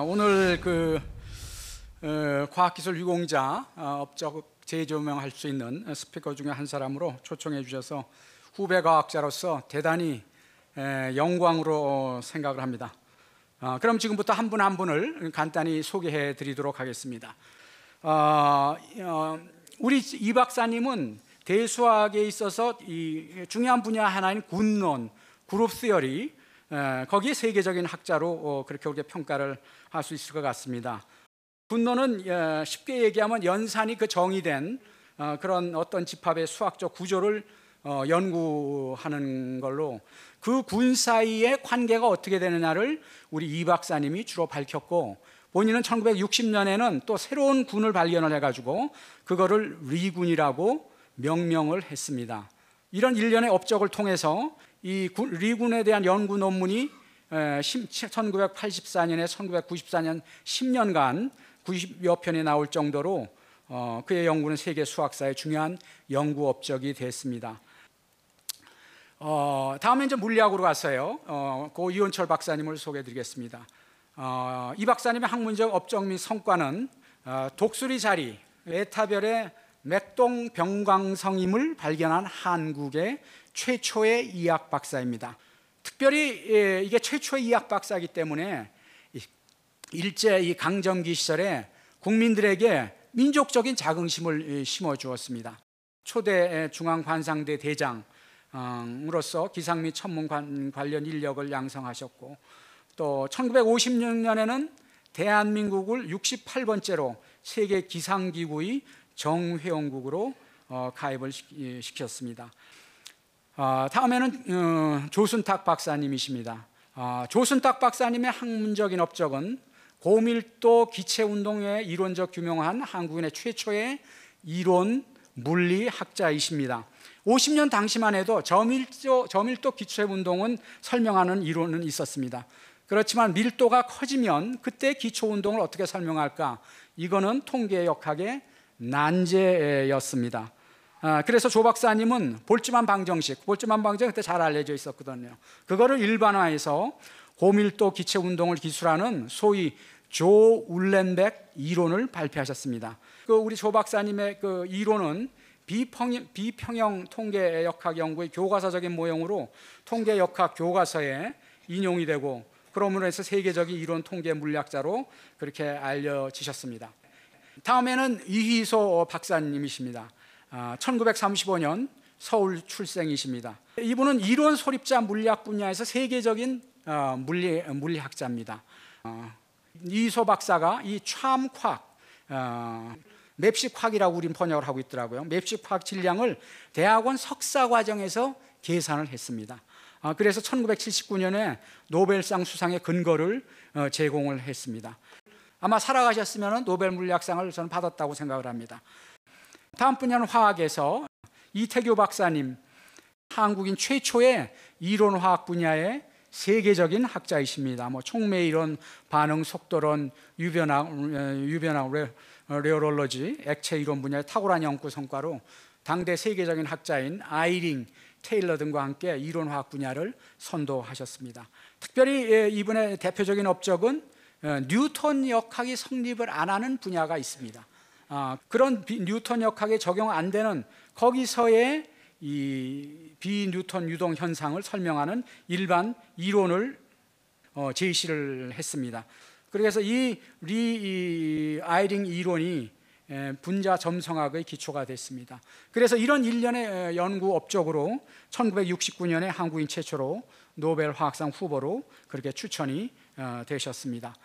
오늘 과학기술 유공자 업적 재조명할 수 있는 스피커 중에 한 사람으로 초청해 주셔서 후배 과학자로서 대단히 영광으로 생각을 합니다. 그럼 지금부터 한 분 한 분을 간단히 소개해 드리도록 하겠습니다. 우리 이 박사님은 대수학에 있어서 이 중요한 분야 하나인 군론, 그룹 시어리, 거기에 세계적인 학자로 그렇게 평가를 할 수 있을 것 같습니다. 군론은 쉽게 얘기하면 연산이 정의된 그런 어떤 집합의 수학적 구조를 연구하는 걸로 그 군 사이의 관계가 어떻게 되느냐를 우리 이 박사님이 주로 밝혔고, 본인은 1960년에는 또 새로운 군을 발견을 해가지고 그거를 리군이라고 명명을 했습니다. 이런 일련의 업적을 통해서 이 리군에 대한 연구 논문이 1984년에 1994년 10년간 90여 편이 나올 정도로 그의 연구는 세계 수학사의 중요한 연구 업적이 됐습니다. 다음에 이제 물리학으로 가서요. 고 이원철 박사님을 소개해드리겠습니다. 이 박사님의 학문적 업적 및 성과는 독수리 자리, 에타별의 맥동 병광성임을 발견한 한국의 최초의 이학 박사입니다. 특별히 이게 최초의 이학 박사이기 때문에 일제 이 강점기 시절에 국민들에게 민족적인 자긍심을 심어주었습니다. 초대 중앙관상대 대장으로서 기상 및 천문 관련 인력을 양성하셨고, 또 1956년에는 대한민국을 68번째로 세계 기상기구의 정회원국으로 가입을 시켰습니다. 다음에는 조순탁 박사님이십니다. 조순탁 박사님의 학문적인 업적은 고밀도 기체운동의 이론적 규명한 한국인의 최초의 이론 물리학자이십니다. 50년 당시만 해도 저밀도 기체운동은 설명하는 이론은 있었습니다. 그렇지만 밀도가 커지면 그때 기초운동을 어떻게 설명할까? 이거는 통계역학의 난제였습니다. 그래서 조 박사님은 볼츠만 방정식 그때 잘 알려져 있었거든요. 그거를 일반화해서 고밀도 기체 운동을 기술하는 소위 조 울렌벡 이론을 발표하셨습니다. 우리 조 박사님의 그 이론은 비평형 통계역학 연구의 교과서적인 모형으로 통계역학 교과서에 인용이 되고, 그러므로 해서 세계적인 이론 통계 물리학자로 그렇게 알려지셨습니다. 다음에는 이휘소 박사님이십니다. 1935년 서울 출생이십니다. 이분은 이론 소립자 물리학 분야에서 세계적인 물리학자입니다. 이휘소 박사가 이 참夸, 맵시夸이라고 우린 번역을 하고 있더라고요. 맵시夸질량을 대학원 석사 과정에서 계산을 했습니다. 그래서 1979년에 노벨상 수상의 근거를 제공을 했습니다. 아마 살아가셨으면 노벨 물리학상을 저는 받았다고 생각을 합니다. 다음 분야는 화학에서 이태규 박사님, 한국인 최초의 이론화학 분야의 세계적인 학자이십니다. 촉매이론, 반응 속도론, 유변학, 레오롤로지, 액체 이론 분야의 탁월한 연구 성과로 당대 세계적인 학자인 아이링, 테일러 등과 함께 이론화학 분야를 선도하셨습니다. 특별히 이분의 대표적인 업적은 뉴턴 역학이 성립을 안 하는 분야가 있습니다. 그런 뉴턴 역학에 적용 안 되는 거기서의 이 비뉴턴 유동 현상을 설명하는 일반 이론을 제시를 했습니다. 그래서 이 아이링 이론이 분자 점성학의 기초가 됐습니다. 그래서 이런 일련의 연구 업적으로 1969년에 한국인 최초로 노벨 화학상 후보로 그렇게 추천이 되셨습니다.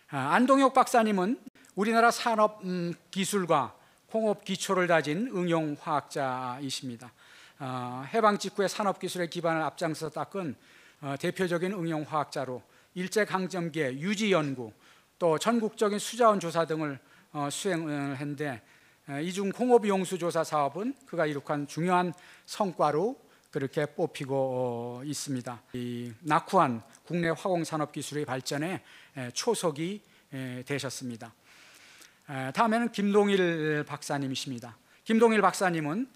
안동혁 박사님은 우리나라 산업 기술과 공업 기초를 다진 응용화학자이십니다. 해방 직후의 산업 기술의 기반을 앞장서 닦은 대표적인 응용화학자로 일제강점기의 유지 연구, 또 전국적인 수자원 조사 등을 수행을 했는데, 이중 공업 용수 조사 사업은 그가 이룩한 중요한 성과로 그렇게 뽑히고 있습니다. 이 낙후한 국내 화공산업 기술의 발전에 초석이 되셨습니다. 다음에는 김동일 박사님이십니다. 김동일 박사님은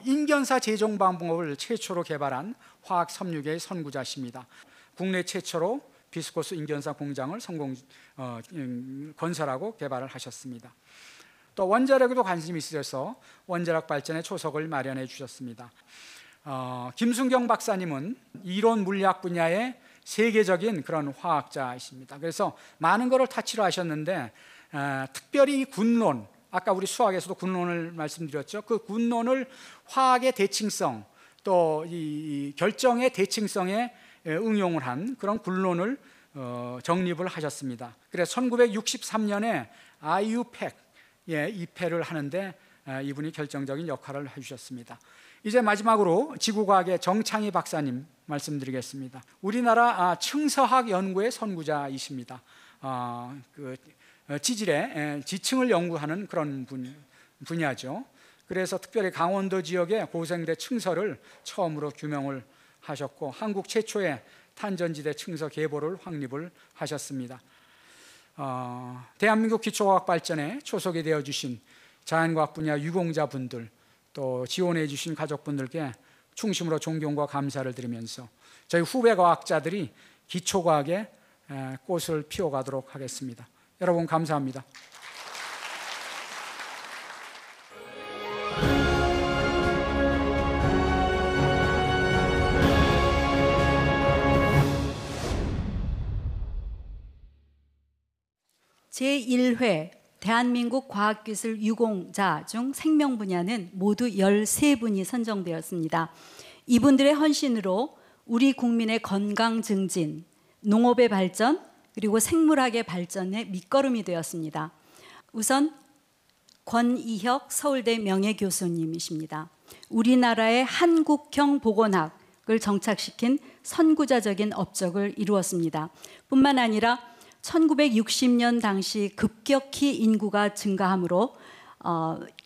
인견사 재종 방법을 최초로 개발한 화학 섬유계의 선구자십니다. 국내 최초로 비스코스 인견사 공장을 건설하고 개발을 하셨습니다. 또 원자력에도 관심이 있으셔서 원자력 발전의 초석을 마련해 주셨습니다. 김순경 박사님은 이론 물리학 분야의 세계적인 그런 화학자이십니다. 그래서 많은 것을 타치로 하셨는데 특별히 군론, 아까 우리 수학에서도 군론을 말씀드렸죠. 그 군론을 화학의 대칭성 또 이 결정의 대칭성에 응용을 한 그런 군론을 정립을 하셨습니다. 그래서 1963년에 IUPAC 입회를 하는데 이분이 결정적인 역할을 해주셨습니다. 이제 마지막으로 지구과학의 정창희 박사님 말씀드리겠습니다. 우리나라 층서학 연구의 선구자이십니다. 지질의 지층을 연구하는 그런 분야죠. 그래서 특별히 강원도 지역의 고생대 층서를 처음으로 규명을 하셨고 한국 최초의 탄전지대 층서 계보를 확립을 하셨습니다. 대한민국 기초과학 발전에 초석이 되어주신 자연과학 분야 유공자분들 또 지원해 주신 가족분들께 충심으로 존경과 감사를 드리면서 저희 후배 과학자들이 기초과학의 꽃을 피워가도록 하겠습니다. 여러분 감사합니다. 제1회 대한민국 과학기술 유공자 중 생명 분야는 모두 13분이 선정되었습니다. 이분들의 헌신으로 우리 국민의 건강 증진, 농업의 발전, 그리고 생물학의 발전의 밑거름이 되었습니다. 우선 권이혁 서울대 명예교수님이십니다. 우리나라의 한국형 보건학을 정착시킨 선구자적인 업적을 이루었습니다. 뿐만 아니라 1960년 당시 급격히 인구가 증가하므로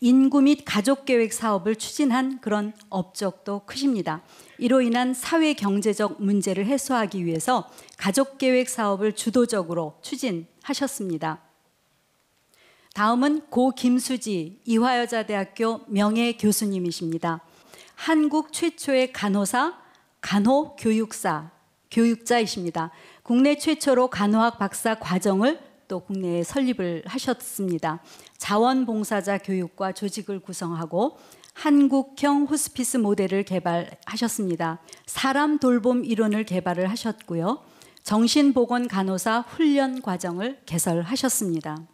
인구 및 가족계획 사업을 추진한 그런 업적도 크십니다. 이로 인한 사회 경제적 문제를 해소하기 위해서 가족계획 사업을 주도적으로 추진하셨습니다. 다음은 고 김수지 이화여자대학교 명예교수님이십니다. 한국 최초의 간호사, 간호교육사, 교육자이십니다. 국내 최초로 간호학 박사 과정을 또 국내에 설립을 하셨습니다. 자원봉사자 교육과 조직을 구성하고 한국형 호스피스 모델을 개발하셨습니다. 사람 돌봄 이론을 개발을 하셨고요. 정신보건 간호사 훈련 과정을 개설하셨습니다.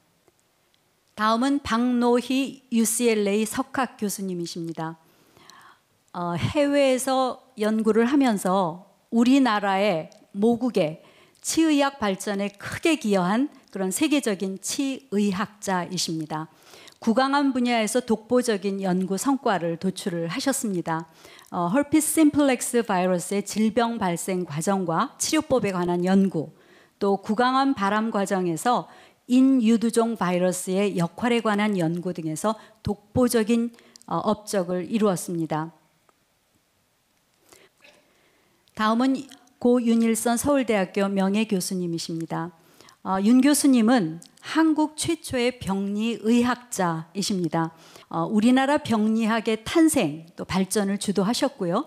다음은 박노희 UCLA 석학 교수님이십니다. 해외에서 연구를 하면서 우리나라의 모국의 치의학 발전에 크게 기여한 그런 세계적인 치의학자이십니다. 구강암 분야에서 독보적인 연구 성과를 도출을 하셨습니다. herpes simplex 바이러스의 질병 발생 과정과 치료법에 관한 연구, 또 구강암 발암 과정에서 인유두종 바이러스의 역할에 관한 연구 등에서 독보적인 업적을 이루었습니다. 다음은 고 윤일선 서울대학교 명예교수님이십니다. 윤 교수님은 한국 최초의 병리의학자이십니다. 우리나라 병리학의 탄생 또 발전을 주도하셨고요.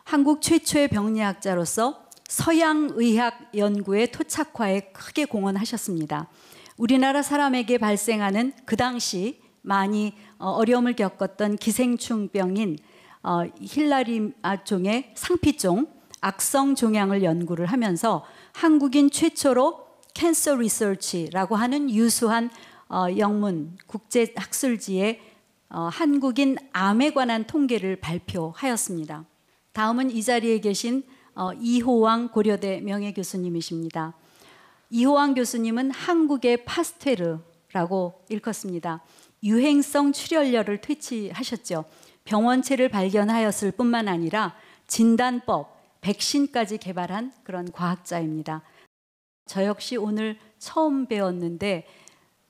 한국 최초의 병리학자로서 서양의학 연구의 토착화에 크게 공헌하셨습니다. 우리나라 사람에게 발생하는 그 당시 많이 어려움을 겪었던 기생충병인 힐라리아종의 상피종 악성 종양을 연구를 하면서 한국인 최초로 캔서 리서치라고 하는 유수한 영문 국제 학술지에 한국인 암에 관한 통계를 발표하였습니다. 다음은 이 자리에 계신 이호왕 고려대 명예교수님이십니다. 이호왕 교수님은 한국의 파스테르라고 일컫습니다. 유행성 출혈열을 퇴치하셨죠. 병원체를 발견하였을 뿐만 아니라 진단법, 백신까지 개발한 그런 과학자입니다. 저 역시 오늘 처음 배웠는데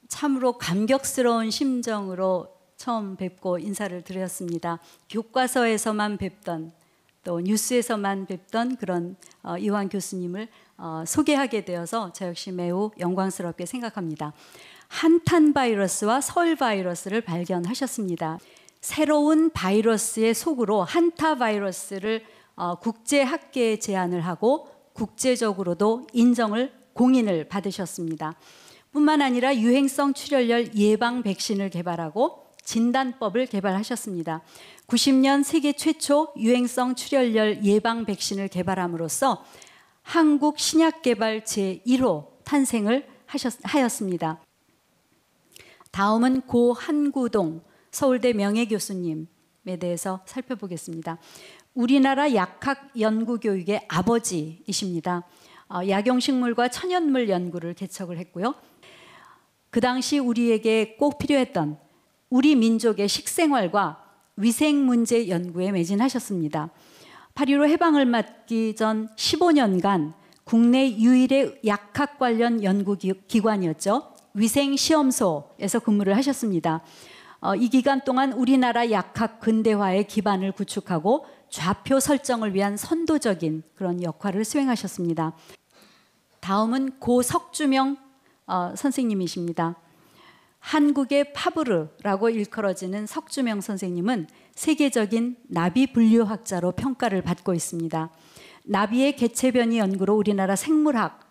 참으로 감격스러운 심정으로 처음 뵙고 인사를 드렸습니다. 교과서에서만 뵙던 또 뉴스에서만 뵙던 그런 이호왕 교수님을 소개하게 되어서 저 역시 매우 영광스럽게 생각합니다. 한탄 바이러스와 서울 바이러스를 발견하셨습니다. 새로운 바이러스의 속으로 한타 바이러스를 국제학계에 제안을 하고 국제적으로도 인정을 공인을 받으셨습니다. 뿐만 아니라 유행성 출혈열 예방 백신을 개발하고 진단법을 개발하셨습니다. 90년 세계 최초 유행성 출혈열 예방 백신을 개발함으로써 한국 신약개발 제1호 탄생을 하였습니다. 다음은 고 한구동 서울대 명예교수님에 대해서 살펴보겠습니다. 우리나라 약학연구교육의 아버지이십니다. 약용식물과 천연물 연구를 개척을 했고요. 그 당시 우리에게 꼭 필요했던 우리 민족의 식생활과 위생 문제 연구에 매진하셨습니다. 8.15 해방을 맞기 전 15년간 국내 유일의 약학 관련 연구기관이었죠. 위생시험소에서 근무를 하셨습니다. 이 기간 동안 우리나라 약학 근대화의 기반을 구축하고 좌표 설정을 위한 선도적인 그런 역할을 수행하셨습니다. 다음은 고 석주명 선생님이십니다. 한국의 파브르라고 일컬어지는 석주명 선생님은 세계적인 나비 분류학자로 평가를 받고 있습니다. 나비의 개체 변이 연구로 우리나라 생물학,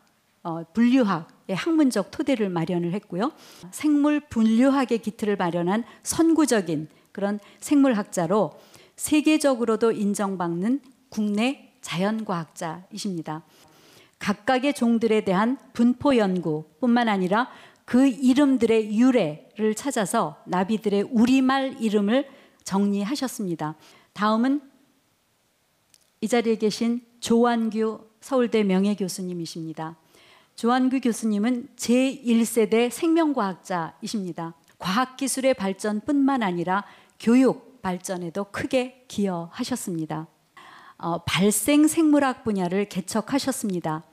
분류학의 학문적 토대를 마련을 했고요. 생물 분류학의 기틀을 마련한 선구적인 그런 생물학자로 세계적으로도 인정받는 국내 자연과학자이십니다. 각각의 종들에 대한 분포 연구뿐만 아니라 그 이름들의 유래를 찾아서 나비들의 우리말 이름을 정리하셨습니다. 다음은 이 자리에 계신 조완규 서울대 명예교수님이십니다. 조완규 교수님은 제1세대 생명과학자이십니다. 과학기술의 발전뿐만 아니라 교육 발전에도 크게 기여하셨습니다. 발생생물학 분야를 개척하셨습니다.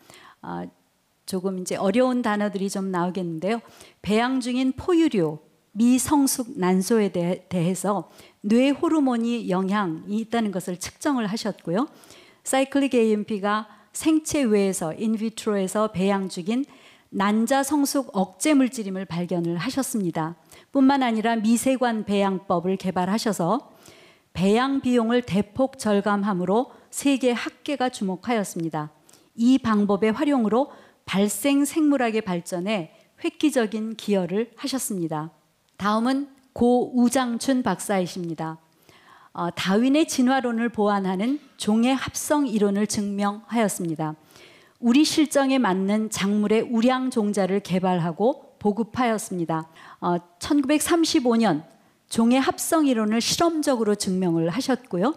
조금 이제 어려운 단어들이 좀 나오겠는데요. 배양 중인 포유류, 미성숙 난소에 대해서 뇌 호르몬이 영향이 있다는 것을 측정을 하셨고요. 사이클릭 AMP가 생체 외에서 인비트로에서 배양 중인 난자 성숙 억제 물질임을 발견을 하셨습니다. 뿐만 아니라 미세관 배양법을 개발하셔서 배양 비용을 대폭 절감함으로 세계 학계가 주목하였습니다. 이 방법의 활용으로 발생 생물학의 발전에 획기적인 기여를 하셨습니다. 다음은 고 우장춘 박사이십니다. 다윈의 진화론을 보완하는 종의 합성 이론을 증명하였습니다. 우리 실정에 맞는 작물의 우량 종자를 개발하고 보급하였습니다. 1935년 종의 합성 이론을 실험적으로 증명을 하셨고요.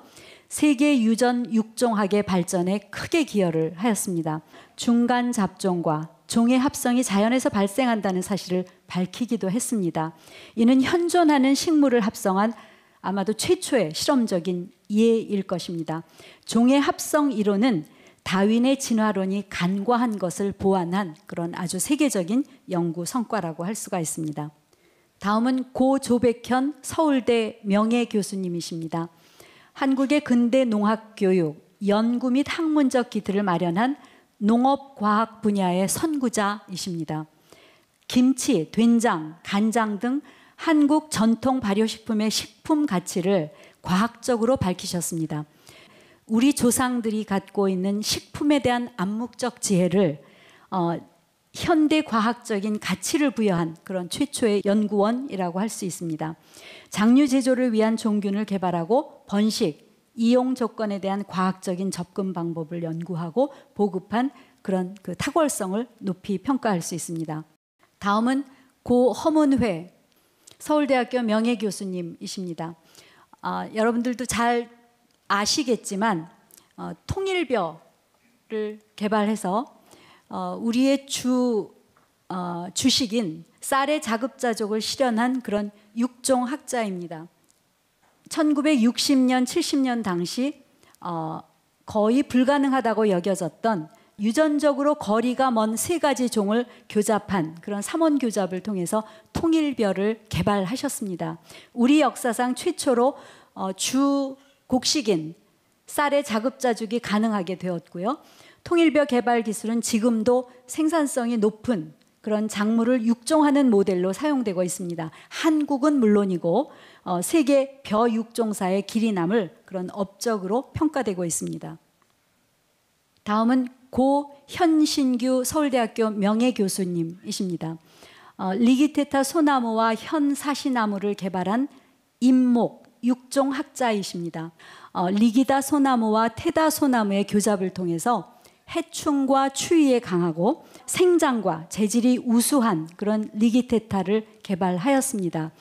세계 유전 육종학의 발전에 크게 기여를 하였습니다. 중간 잡종과 종의 합성이 자연에서 발생한다는 사실을 밝히기도 했습니다. 이는 현존하는 식물을 합성한 아마도 최초의 실험적인 예일 것입니다. 종의 합성 이론은 다윈의 진화론이 간과한 것을 보완한 그런 아주 세계적인 연구 성과라고 할 수가 있습니다. 다음은 고 조백현 서울대 명예교수님이십니다. 한국의 근대 농학교육, 연구 및 학문적 기틀을 마련한 농업과학 분야의 선구자이십니다. 김치, 된장, 간장 등 한국 전통 발효식품의 식품 가치를 과학적으로 밝히셨습니다. 우리 조상들이 갖고 있는 식품에 대한 암묵적 지혜를 현대 과학적인 가치를 부여한 그런 최초의 연구원이라고 할 수 있습니다. 장류 제조를 위한 종균을 개발하고 번식, 이용 조건에 대한 과학적인 접근 방법을 연구하고 보급한 그런 그 탁월성을 높이 평가할 수 있습니다. 다음은 고 허문회 서울대학교 명예교수님이십니다. 여러분들도 잘 아시겠지만 통일벼를 개발해서 우리의 주식인 쌀의 자급자족을 실현한 그런 육종학자입니다. 1960년, 70년 당시 거의 불가능하다고 여겨졌던 유전적으로 거리가 먼 세 가지 종을 교잡한 그런 삼원 교잡을 통해서 통일벼를 개발하셨습니다. 우리 역사상 최초로 주 곡식인 쌀의 자급자족이 가능하게 되었고요. 통일벼 개발 기술은 지금도 생산성이 높은 그런 작물을 육종하는 모델로 사용되고 있습니다. 한국은 물론이고 세계 벼 육종사의 길이 남을 그런 업적으로 평가되고 있습니다. 다음은 고 현신규 서울대학교 명예교수님이십니다. 리기테타 소나무와 현사시나무를 개발한 임목 육종학자이십니다. 리기다 소나무와 테다 소나무의 교잡을 통해서 해충과 추위에 강하고 생장과 재질이 우수한 그런 리기테타를 개발하였습니다.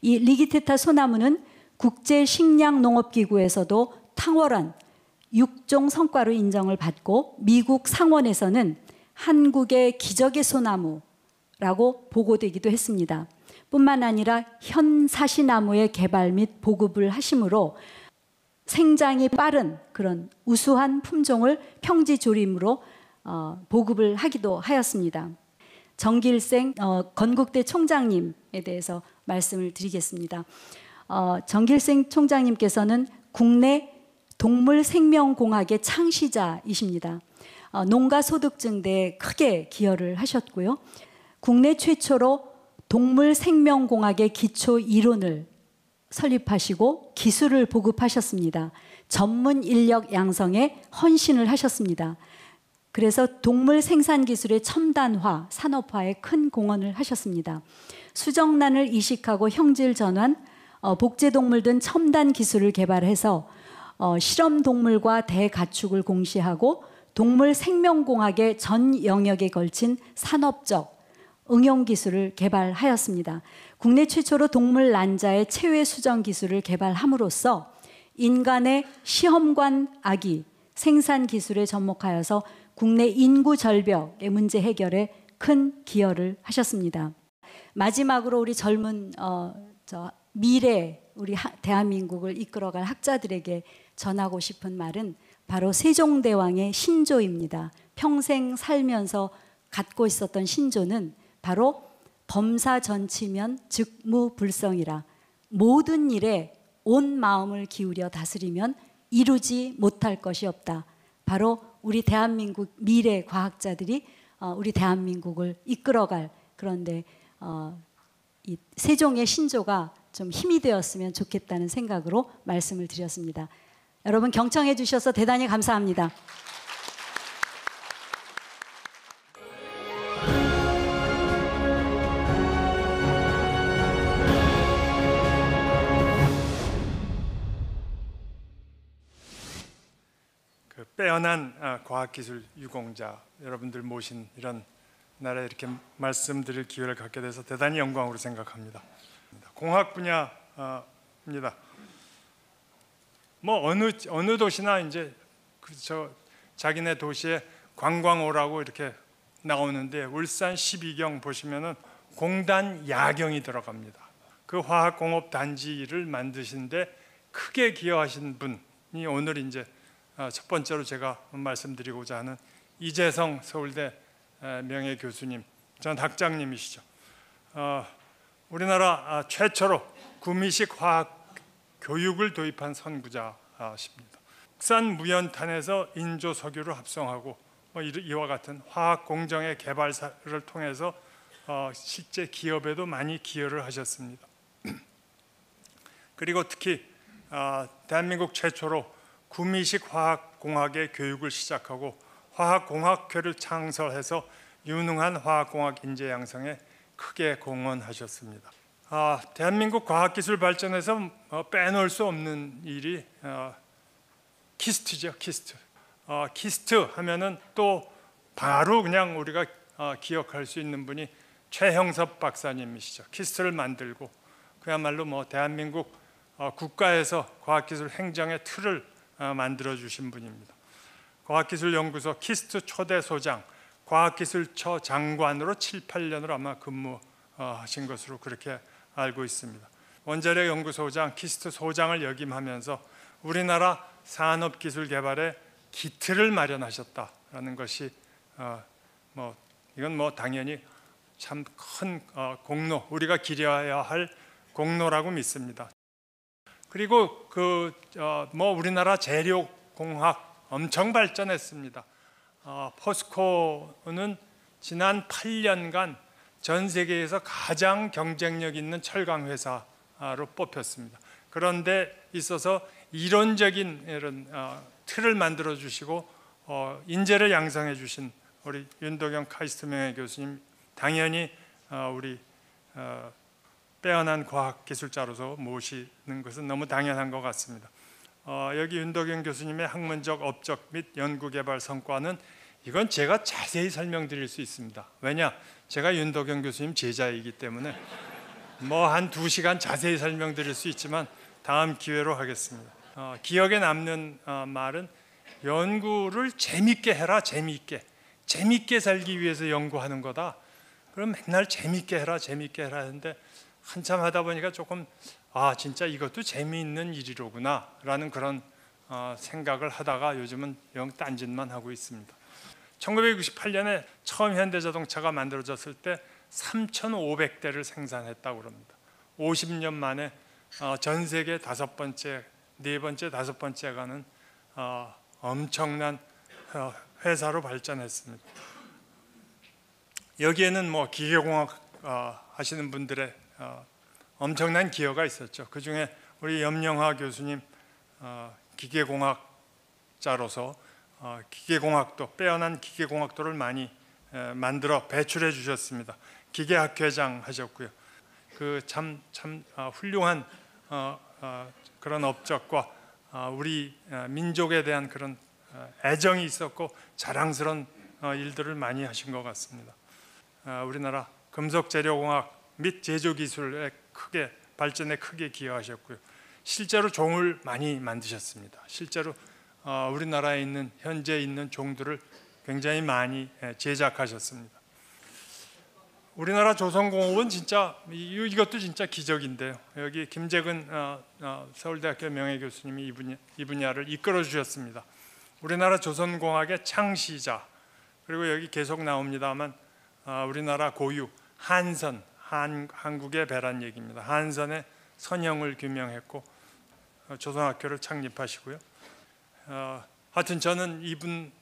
이 리기테타 소나무는 국제식량농업기구에서도 탁월한 육종 성과로 인정을 받고 미국 상원에서는 한국의 기적의 소나무라고 보고되기도 했습니다. 뿐만 아니라 현사시나무의 개발 및 보급을 하심으로 생장이 빠른 그런 우수한 품종을 평지조림으로 보급을 하기도 하였습니다. 정길생 건국대 총장님에 대해서 말씀을 드리겠습니다. 정길생 총장님께서는 국내 동물생명공학의 창시자이십니다. 농가소득 증대에 크게 기여를 하셨고요. 국내 최초로 동물생명공학의 기초 이론을 설립하시고 기술을 보급하셨습니다. 전문 인력 양성에 헌신을 하셨습니다. 그래서 동물 생산 기술의 첨단화, 산업화에 큰 공헌을 하셨습니다. 수정란을 이식하고 형질 전환, 복제동물 등 첨단 기술을 개발해서 실험 동물과 대가축을 공시하고 동물 생명공학의 전 영역에 걸친 산업적 응용 기술을 개발하였습니다. 국내 최초로 동물 난자의 체외 수정 기술을 개발함으로써 인간의 시험관 아기 생산 기술에 접목하여서 국내 인구 절벽의 문제 해결에 큰 기여를 하셨습니다. 마지막으로 우리 젊은 미래 우리 대한민국을 이끌어갈 학자들에게 전하고 싶은 말은 바로 세종대왕의 신조입니다. 평생 살면서 갖고 있었던 신조는 바로 범사전치면 즉무불성이라, 모든 일에 온 마음을 기울여 다스리면 이루지 못할 것이 없다. 바로 우리 대한민국 미래 과학자들이 우리 대한민국을 이끌어갈, 그런데 이 세종의 신조가 좀 힘이 되었으면 좋겠다는 생각으로 말씀을 드렸습니다. 여러분 경청해 주셔서 대단히 감사합니다. 빼어난 과학기술 유공자 여러분들 모신 이런 날에 이렇게 말씀드릴 기회를 갖게 돼서 대단히 영광으로 생각합니다. 공학 분야입니다. 뭐 어느 도시나 이제 자기네 도시에 관광 오라고 이렇게 나오는데 울산 12경 보시면은 공단 야경이 들어갑니다. 그 화학공업 단지를 만드신데 크게 기여하신 분이 오늘 이제 첫 번째로 제가 말씀드리고자 하는 이재성 서울대 명예교수님, 전 학장님이시죠. 우리나라 최초로 구미식 화학 교육을 도입한 선구자십니다. 국산 무연탄에서 인조 석유를 합성하고 이와 같은 화학 공정의 개발사를 통해서 실제 기업에도 많이 기여를 하셨습니다. 그리고 특히 대한민국 최초로 구미식 화학공학의 교육을 시작하고 화학공학회를 창설해서 유능한 화학공학 인재 양성에 크게 공헌하셨습니다. 대한민국 과학기술 발전에서 빼놓을 수 없는 일이 키스트죠. 키스트 하면은 또 바로 그냥 우리가 기억할 수 있는 분이 최형섭 박사님이시죠. 키스트를 만들고 그야말로 뭐 대한민국 국가에서 과학기술 행정의 틀을 만들어 주신 분입니다. 과학기술연구소 키스트 초대 소장, 과학기술처 장관으로 7, 8년을 아마 근무하신 것으로 그렇게 알고 있습니다. 원자력 연구소장, 키스트 소장을 역임하면서 우리나라 산업기술 개발에 기틀을 마련하셨다라는 것이 이건 뭐 당연히 참 큰 공로, 우리가 기려야 할 공로라고 믿습니다. 그리고 우리나라 재료공학 엄청 발전했습니다. 포스코는 지난 8년간 전 세계에서 가장 경쟁력 있는 철강 회사로 뽑혔습니다. 그런데 있어서 이론적인 이런 틀을 만들어 주시고 인재를 양성해 주신 우리 윤도경 카이스트 명예교수님, 당연히 우리 빼어난 과학기술자로서 모시는 것은 너무 당연한 것 같습니다. 여기 윤도경 교수님의 학문적, 업적 및 연구개발 성과는 이건 제가 자세히 설명드릴 수 있습니다. 왜냐? 제가 윤도경 교수님 제자이기 때문에 뭐 한 2시간 자세히 설명드릴 수 있지만 다음 기회로 하겠습니다. 기억에 남는 말은 연구를 재밌게 해라. 재밌게 살기 위해서 연구하는 거다. 그럼 맨날 재밌게 해라 했는데 한참 하다 보니까 조금 진짜 이것도 재미있는 일이로구나 라는 그런 생각을 하다가 요즘은 영 딴짓만 하고 있습니다. 1968년에 처음 현대자동차가 만들어졌을 때 3,500대를 생산했다고 합니다. 50년 만에 전 세계 네 번째, 다섯 번째 가는 엄청난 회사로 발전했습니다. 여기에는 뭐 기계공학 하시는 분들의 엄청난 기여가 있었죠. 그 중에 우리 염영하 교수님 기계공학자로서 기계공학도, 빼어난 기계공학도를 많이 만들어 배출해 주셨습니다. 기계학회장 하셨고요. 그 참 훌륭한 그런 업적과 우리 민족에 대한 그런 애정이 있었고 자랑스러운 일들을 많이 하신 것 같습니다. 우리나라 금속재료공학 및 제조기술의 발전에 크게 기여하셨고요. 실제로 종을 많이 만드셨습니다. 실제로 우리나라에 현재 있는 종들을 굉장히 많이 제작하셨습니다. 우리나라 조선공업은 진짜 이것도 진짜 기적인데요. 여기 김재근 서울대학교 명예교수님이 이 분야를 이끌어 주셨습니다. 우리나라 조선공학의 창시자, 그리고 여기 계속 나옵니다만 우리나라 고유 한선, 한국의 배란 얘기입니다. 한선의 선형을 규명했고 조선학교를 창립하시고요. 하여튼 저는 이분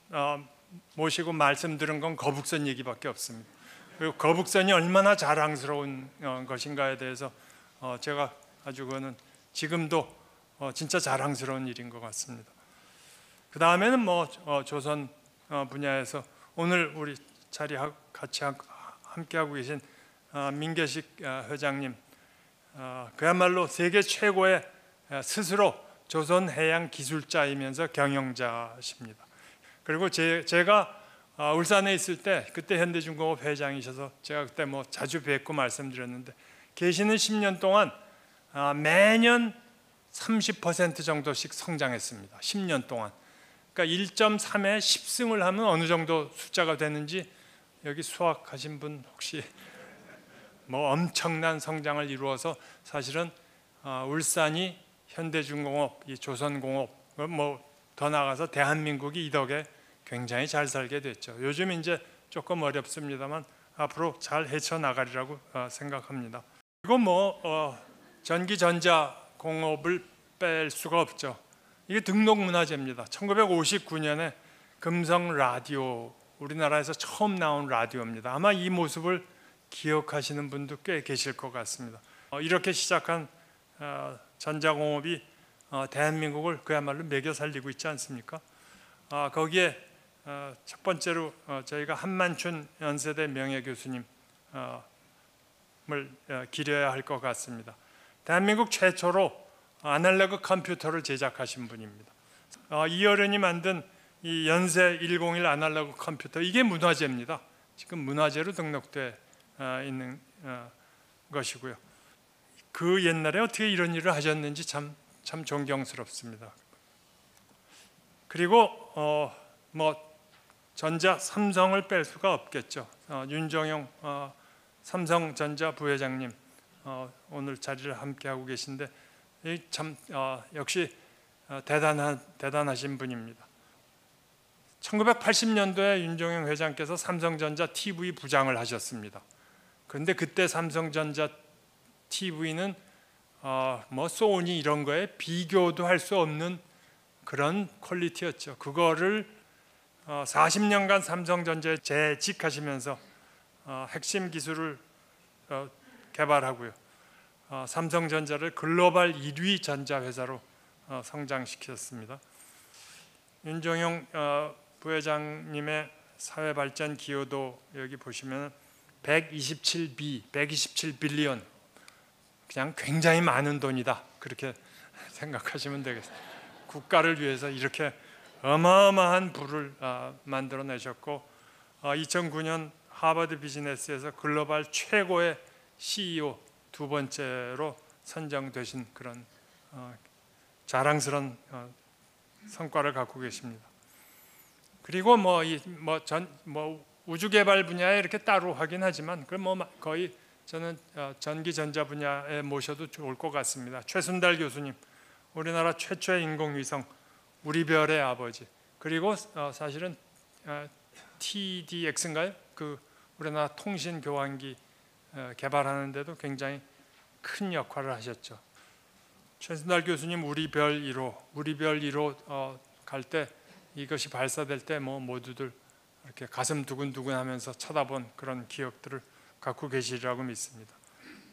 모시고 말씀 들은 건 거북선 얘기밖에 없습니다. 그리고 거북선이 얼마나 자랑스러운 것인가에 대해서 제가 아주 그거는 지금도 진짜 자랑스러운 일인 것 같습니다. 그 다음에는 뭐 조선 분야에서 오늘 우리 자리 같이 함께 하고 계신 민계식 회장님, 그야말로 세계 최고의 스스로 조선 해양 기술자이면서 경영자십니다. 그리고 제가 울산에 있을 때 그때 현대중공업 회장이셔서 제가 그때 뭐 자주 뵙고 말씀드렸는데 계시는 10년 동안 매년 30% 정도씩 성장했습니다. 10년 동안. 그러니까 1.3에 10승을 하면 어느 정도 숫자가 되는지 여기 수학하신 분 혹시 뭐 엄청난 성장을 이루어서 사실은 울산이 현대중공업, 이 조선공업, 뭐 더 나아가서 대한민국이 이 덕에 굉장히 잘 살게 됐죠. 요즘 이제 조금 어렵습니다만 앞으로 잘 헤쳐나가리라고 생각합니다. 그리고 뭐 전기전자공업을 뺄 수가 없죠. 이게 등록문화재입니다. 1959년에 금성 라디오, 우리나라에서 처음 나온 라디오입니다. 아마 이 모습을 기억하시는 분도 꽤 계실 것 같습니다. 이렇게 시작한 전자공업이 대한민국을 그야말로 먹여 살리고 있지 않습니까? 거기에 첫 번째로 저희가 한만춘 연세대 명예교수님을 기려야 할 것 같습니다. 대한민국 최초로 아날로그 컴퓨터를 제작하신 분입니다. 이어른이 만든 이 연세 101 아날로그 컴퓨터, 이게 문화재입니다. 지금 문화재로 등록돼 있는 것이고요. 그 옛날에 어떻게 이런 일을 하셨는지 참 존경스럽습니다. 그리고 뭐 삼성을 뺄 수가 없겠죠. 윤정용 삼성전자 부회장님 오늘 자리를 함께 하고 계신데 참 역시 대단하신 분입니다. 1980년도에 윤정용 회장께서 삼성전자 TV 부장을 하셨습니다. 그런데 그때 삼성전자 TV는 뭐 소니 이런 거에 비교도 할 수 없는 그런 퀄리티였죠. 그거를 40년간 삼성전자에 재직하시면서 핵심 기술을 개발하고요. 삼성전자를 글로벌 1위 전자회사로 성장시켰습니다. 윤정용 부회장님의 사회발전 기여도 여기 보시면 127빌리언, 그냥 굉장히 많은 돈이다, 그렇게 생각하시면 되겠습니다. 국가를 위해서 이렇게 어마어마한 부를 만들어내셨고 2009년 하버드 비즈니스에서 글로벌 최고의 CEO 두 번째로 선정되신 그런 자랑스러운 성과를 갖고 계십니다. 그리고 우주 개발 분야에 이렇게 따로 하긴 하지만 그럼 거의 저는 전기 전자 분야에 모셔도 좋을 것 같습니다. 최순달 교수님, 우리나라 최초의 인공위성 우리 별의 아버지, 그리고 사실은 TDX인가요? 그 우리나라 통신 교환기 개발하는데도 굉장히 큰 역할을 하셨죠. 최순달 교수님 우리 별 1호 갈 때, 이것이 발사될 때 모두들 이렇게 가슴 두근두근하면서 쳐다본 그런 기억들을 갖고 계시리라고 믿습니다.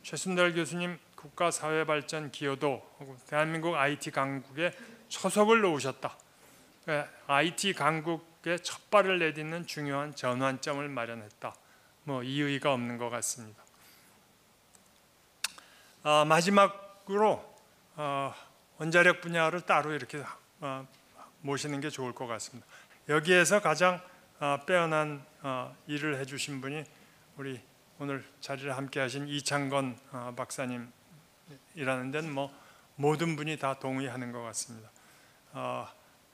최순달 교수님 국가사회발전 기여도, 대한민국 IT 강국에 초석을 놓으셨다. IT 강국의 첫 발을 내딛는 중요한 전환점을 마련했다. 이의가 없는 것 같습니다. 마지막으로 원자력 분야를 따로 이렇게 모시는 게 좋을 것 같습니다. 여기에서 가장 빼어난 일을 해주신 분이 우리 오늘 자리를 함께하신 이창건 박사님이라는 데는 모든 분이 다 동의하는 것 같습니다.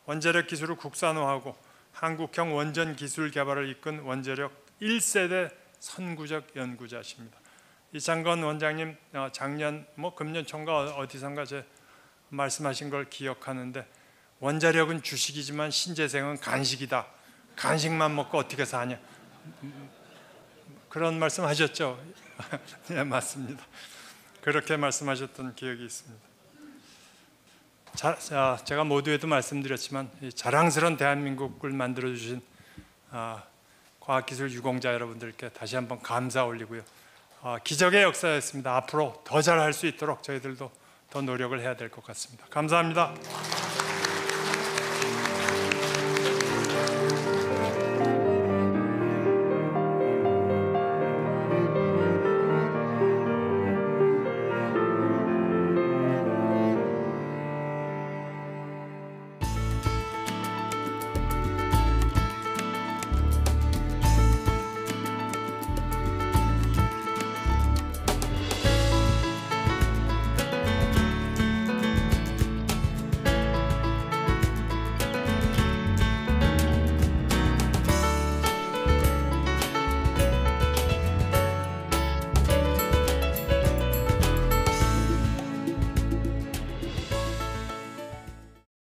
원자력 기술을 국산화하고 한국형 원전 기술 개발을 이끈 원자력 1세대 선구적 연구자십니다. 이창건 원장님 작년 금년 총과 어디선가 제 말씀하신 걸 기억하는데, 원자력은 주식이지만 신재생은 간식이다. 간식만 먹고 어떻게 사냐, 그런 말씀하셨죠? 네, 맞습니다. 그렇게 말씀하셨던 기억이 있습니다. 제가 모두에도 말씀드렸지만 자랑스러운 대한민국을 만들어주신 과학기술 유공자 여러분들께 다시 한번 감사 올리고요. 기적의 역사였습니다. 앞으로 더 잘할 수 있도록 저희들도 더 노력을 해야 될 것 같습니다. 감사합니다.